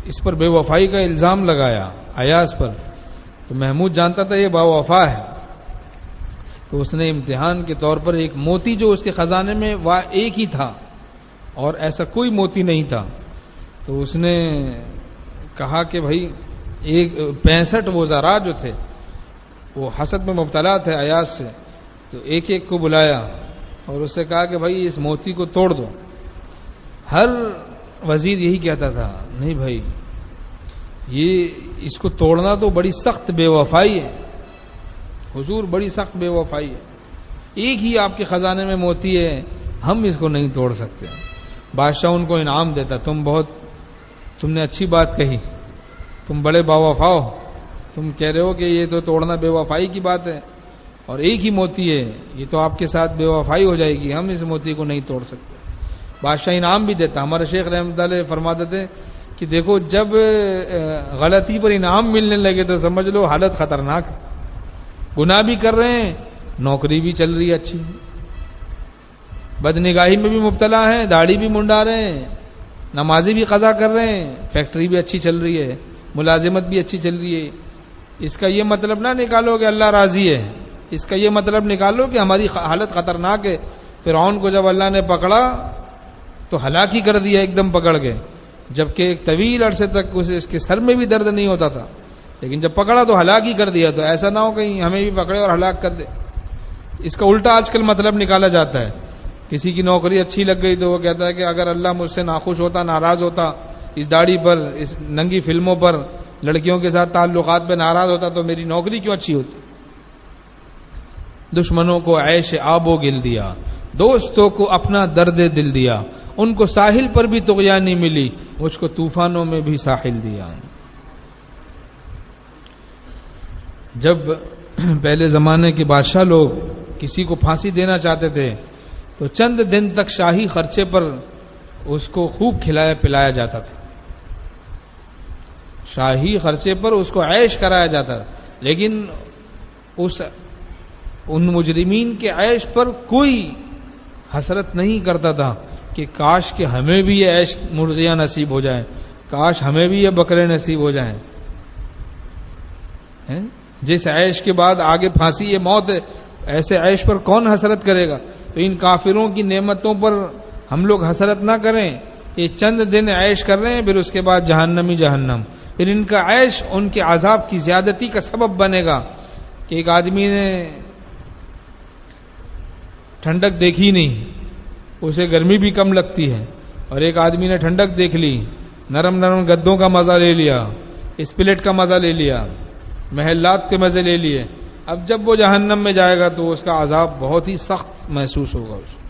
اس پر بے وفائی کا الزام لگایا ایاز پر، تو محمود جانتا تھا یہ با وفا ہے، تو اس نے امتحان کے طور پر ایک موتی جو اس کے خزانے میں ایک ہی تھا اور ایسا کوئی موتی نہیں تھا، تو اس نے کہا کہ بھائی 65 وزراء جو تھے وہ حسد میں مبتلا تھے ایاز سے، تو ایک ایک کو بلایا اور اس سے کہا کہ بھائی اس موتی کو توڑ دو۔ ہر وزیر یہی کہتا تھا نہیں بھائی اس کو توڑنا تو بڑی سخت بے وفائی ہے، حضور بڑی سخت بے وفائی ہے، ایک ہی آپ کے خزانے میں موتی ہے، ہم اس کو نہیں توڑ سکتے۔ بادشاہ ان کو انعام دیتا، تم نے اچھی بات کہی، تم بڑے با وفا ہو، تم کہہ رہے ہو کہ یہ تو توڑنا بے وفائی کی بات ہے اور ایک ہی موتی ہے، یہ تو آپ کے ساتھ بے وفائی ہو جائے گی، ہم اس موتی کو نہیں توڑ سکتے۔ بادشاہ انعام بھی دیتا۔ ہمارے شیخ رحمۃ اللہ علیہ فرماتے تھے کہ دیکھو جب غلطی پر انعام ملنے لگے تو سمجھ لو حالت خطرناک، گناہ بھی کر رہے ہیں، نوکری بھی چل رہی ہے اچھی، بدنگاہی میں بھی مبتلا ہیں، داڑھی بھی منڈا رہے ہیں، نمازی بھی قضا کر رہے ہیں، فیکٹری بھی اچھی چل رہی ہے، ملازمت بھی اچھی چل رہی ہے۔ اس کا یہ مطلب نہ نکالو کہ اللہ راضی ہے، اس کا یہ مطلب نکالو کہ ہماری حالت خطرناک ہے۔ فرعون کو جب اللہ نے پکڑا تو ہلاک ہی کر دیا ایک دم پکڑ کے، جبکہ ایک طویل عرصے تک اس کے سر میں بھی درد نہیں ہوتا تھا، لیکن جب پکڑا تو ہلاک ہی کر دیا۔ تو ایسا نہ ہو کہیں ہمیں بھی پکڑے اور ہلاک کر دے۔ اس کا الٹا آج کل مطلب نکالا جاتا ہے، کسی کی نوکری اچھی لگ گئی تو وہ کہتا ہے کہ اگر اللہ مجھ سے ناخوش ہوتا، ناراض ہوتا، اس داڑھی پر، اس ننگی فلموں پر، لڑکیوں کے ساتھ تعلقات پہ ناراض ہوتا تو میری نوکری کیوں اچھی ہوتی۔ دشمنوں کو عیش آب و گل دیا، دوستوں کو اپنا درد دل دیا، ان کو ساحل پر بھی طغیانی ملی، مجھ کو طوفانوں میں بھی ساحل دیا۔ جب پہلے زمانے کے بادشاہ لوگ کسی کو پھانسی دینا چاہتے تھے تو چند دن تک شاہی خرچے پر اس کو خوب کھلایا پلایا جاتا تھا، شاہی خرچے پر اس کو عیش کرایا جاتا تھا، لیکن ان مجرمین کے عیش پر کوئی حسرت نہیں کرتا تھا کہ کاش کہ ہمیں بھی یہ عیش مرغیاں نصیب ہو جائیں، کاش ہمیں بھی یہ بکرے نصیب ہو جائیں۔ جس عیش کے بعد آگے پھانسی یہ موت ہے، ایسے عیش پر کون حسرت کرے گا؟ تو ان کافروں کی نعمتوں پر ہم لوگ حسرت نہ کریں، یہ چند دن عیش کر رہے ہیں، پھر اس کے بعد جہنمی جہنم، پھر ان کا عیش ان کے عذاب کی زیادتی کا سبب بنے گا کہ ایک آدمی نے ٹھنڈک دیکھی نہیں، اسے گرمی بھی کم لگتی ہے، اور ایک آدمی نے ٹھنڈک دیکھ لی، نرم نرم گدوں کا مزہ لے لیا، اسپلٹ کا مزہ لے لیا، محلات کے مزے لے لیے، اب جب وہ جہنم میں جائے گا تو اس کا عذاب بہت ہی سخت محسوس ہوگا اس کو۔